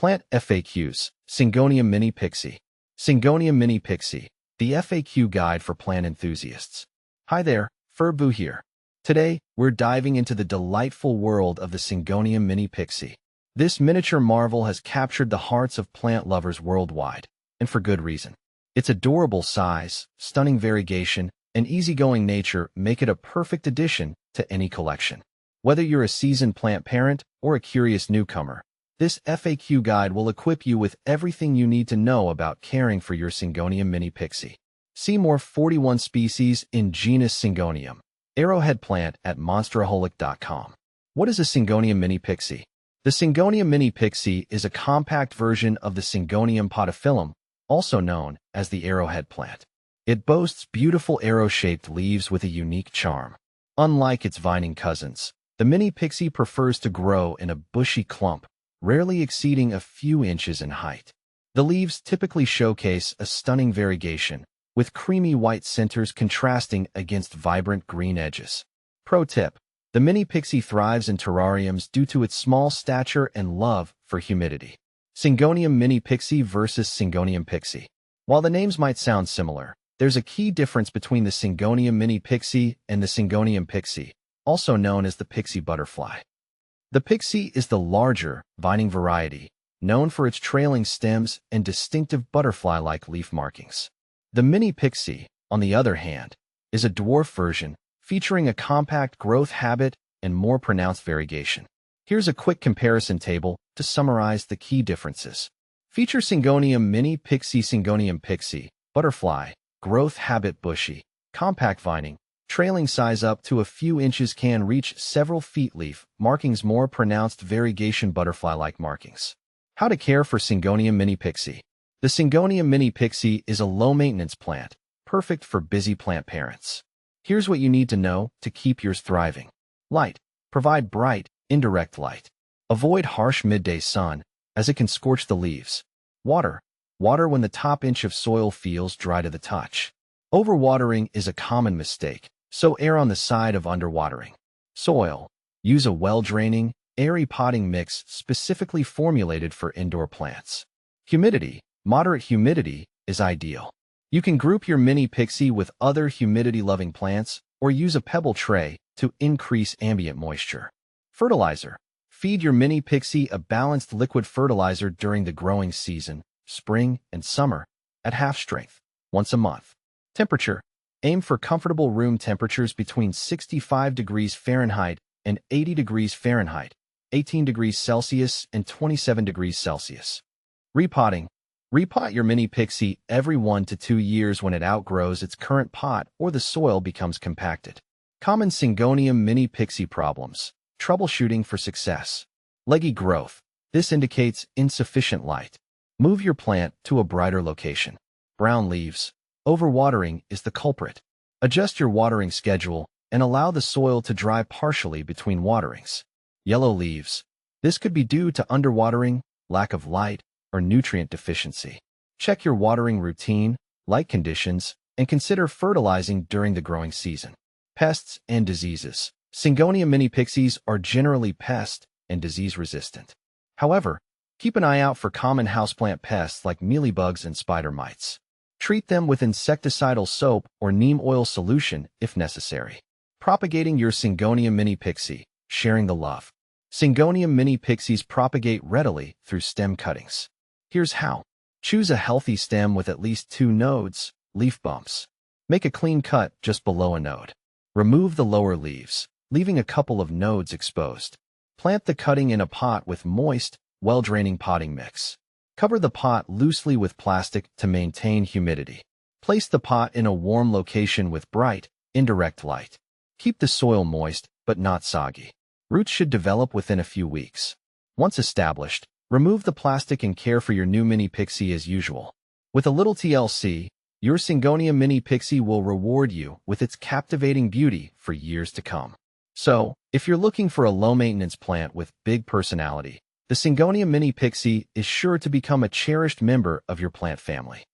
Plant FAQs, Syngonium Mini Pixie. Syngonium Mini Pixie, the FAQ guide for plant enthusiasts. Hi there, Furbu here. Today, we're diving into the delightful world of the Syngonium Mini Pixie. This miniature marvel has captured the hearts of plant lovers worldwide, and for good reason. Its adorable size, stunning variegation, and easygoing nature make it a perfect addition to any collection. Whether you're a seasoned plant parent or a curious newcomer, this FAQ guide will equip you with everything you need to know about caring for your Syngonium Mini Pixie. See more 41 species in genus Syngonium. Arrowhead plant at monsteraholic.com. What is a Syngonium Mini Pixie? The Syngonium Mini Pixie is a compact version of the Syngonium podophyllum, also known as the arrowhead plant. It boasts beautiful arrow-shaped leaves with a unique charm. Unlike its vining cousins, the Mini Pixie prefers to grow in a bushy clump, rarely exceeding a few inches in height. The leaves typically showcase a stunning variegation, with creamy white centers contrasting against vibrant green edges. Pro tip: the Mini Pixie thrives in terrariums due to its small stature and love for humidity. Syngonium Mini Pixie versus Syngonium Pixie. While the names might sound similar, there's a key difference between the Syngonium Mini Pixie and the Syngonium Pixie, also known as the Pixie butterfly. The Pixie is the larger, vining variety, known for its trailing stems and distinctive butterfly-like leaf markings. The Mini Pixie, on the other hand, is a dwarf version, featuring a compact growth habit and more pronounced variegation. Here's a quick comparison table to summarize the key differences. Feature Syngonium Mini Pixie. Syngonium Pixie, butterfly, growth habit bushy, compact vining, trailing size up to a few inches, can reach several feet, leaf markings more pronounced, variegation, butterfly-like markings. How to care for Syngonium Mini Pixie. The Syngonium Mini Pixie is a low-maintenance plant, perfect for busy plant parents. Here's what you need to know to keep yours thriving. Light. Provide bright, indirect light. Avoid harsh midday sun, as it can scorch the leaves. Water. Water when the top inch of soil feels dry to the touch. Overwatering is a common mistake, so err on the side of underwatering. Soil. Use a well-draining, airy potting mix specifically formulated for indoor plants. Humidity. Moderate humidity is ideal. You can group your Mini Pixie with other humidity-loving plants or use a pebble tray to increase ambient moisture. Fertilizer. Feed your Mini Pixie a balanced liquid fertilizer during the growing season, spring and summer, at half strength, once a month. Temperature. Aim for comfortable room temperatures between 65 degrees Fahrenheit and 80 degrees Fahrenheit, 18 degrees Celsius and 27 degrees Celsius. Repotting. Repot your Mini Pixie every 1 to 2 years when it outgrows its current pot or the soil becomes compacted. Common Syngonium Mini Pixie problems. Troubleshooting for success. Leggy growth. This indicates insufficient light. Move your plant to a brighter location. Brown leaves. Overwatering is the culprit. Adjust your watering schedule and allow the soil to dry partially between waterings. Yellow leaves. This could be due to underwatering, lack of light, or nutrient deficiency. Check your watering routine, light conditions, and consider fertilizing during the growing season. Pests and diseases. Syngonium Mini Pixies are generally pest and disease resistant. However, keep an eye out for common houseplant pests like mealybugs and spider mites. Treat them with insecticidal soap or neem oil solution if necessary. Propagating your Syngonium Mini Pixie. Sharing the love. Syngonium Mini Pixies propagate readily through stem cuttings. Here's how. Choose a healthy stem with at least 2 nodes, leaf bumps. Make a clean cut just below a node. Remove the lower leaves, leaving a couple of nodes exposed. Plant the cutting in a pot with moist, well-draining potting mix. Cover the pot loosely with plastic to maintain humidity. Place the pot in a warm location with bright, indirect light. Keep the soil moist, but not soggy. Roots should develop within a few weeks. Once established, remove the plastic and care for your new Mini Pixie as usual. With a little TLC, your Syngonium Mini Pixie will reward you with its captivating beauty for years to come. So, if you're looking for a low-maintenance plant with big personality, the Syngonium Mini Pixie is sure to become a cherished member of your plant family.